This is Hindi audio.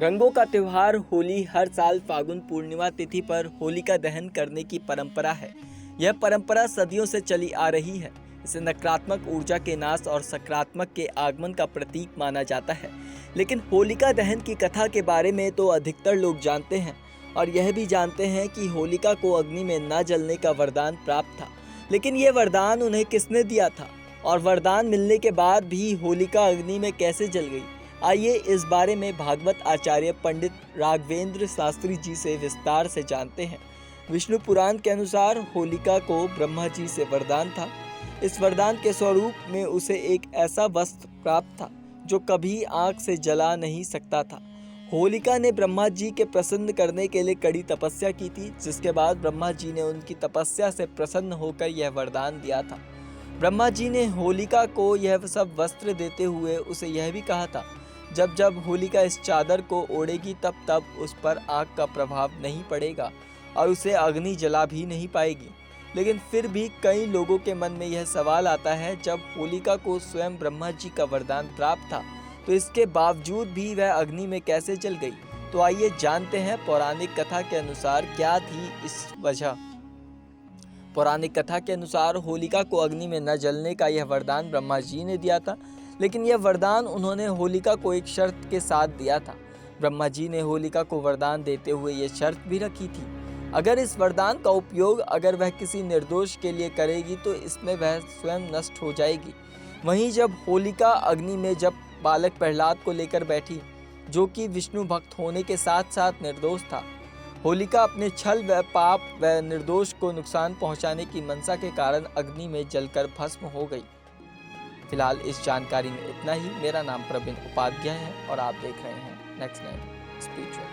रंगों का त्योहार होली हर साल फागुन पूर्णिमा तिथि पर होलिका दहन करने की परंपरा है। यह परंपरा सदियों से चली आ रही है। इसे नकारात्मक ऊर्जा के नाश और सकारात्मक के आगमन का प्रतीक माना जाता है। लेकिन होलिका दहन की कथा के बारे में तो अधिकतर लोग जानते हैं और यह भी जानते हैं कि होलिका को अग्नि में न जलने का वरदान प्राप्त था। लेकिन यह वरदान उन्हें किसने दिया था और वरदान मिलने के बाद भी होलिका अग्नि में कैसे जल गई? आइए इस बारे में भागवत आचार्य पंडित राघवेंद्र शास्त्री जी से विस्तार से जानते हैं। विष्णु पुराण के अनुसार होलिका को ब्रह्मा जी से वरदान था। इस वरदान के स्वरूप में उसे एक ऐसा वस्त्र प्राप्त था जो कभी आग से जला नहीं सकता था। होलिका ने ब्रह्मा जी के प्रसन्न करने के लिए कड़ी तपस्या की थी, जिसके बाद ब्रह्मा जी ने उनकी तपस्या से प्रसन्न होकर यह वरदान दिया था। ब्रह्मा जी ने होलिका को यह सब वस्त्र देते हुए उसे यह भी कहा था, जब जब होलिका इस चादर को ओढ़ेगी तब तब उस पर आग का प्रभाव नहीं पड़ेगा और उसे अग्नि जला भी नहीं पाएगी। लेकिन फिर भी कई लोगों के मन में यह सवाल आता है, जब होलिका को स्वयं ब्रह्मा जी का वरदान प्राप्त था तो इसके बावजूद भी वह अग्नि में कैसे जल गई? तो आइए जानते हैं पौराणिक कथा के अनुसार क्या थी इस वजह। पौराणिक कथा के अनुसार होलिका को अग्नि में न जलने का यह वरदान ब्रह्मा जी ने दिया था। लेकिन यह वरदान उन्होंने होलिका को एक शर्त के साथ दिया था। ब्रह्मा जी ने होलिका को वरदान देते हुए यह शर्त भी रखी थी, अगर इस वरदान का उपयोग अगर वह किसी निर्दोष के लिए करेगी तो इसमें वह स्वयं नष्ट हो जाएगी। वहीं जब होलिका अग्नि में जब बालक प्रहलाद को लेकर बैठी, जो कि विष्णु भक्त होने के साथ साथ निर्दोष था, होलिका अपने छल व पाप व निर्दोष को नुकसान पहुंचाने की मंशा के कारण अग्नि में जलकर भस्म हो गई। फिलहाल इस जानकारी में इतना ही। मेरा नाम प्रवीण उपाध्याय है और आप देख रहे हैं नेक्स्ट स्पिरिचुअल।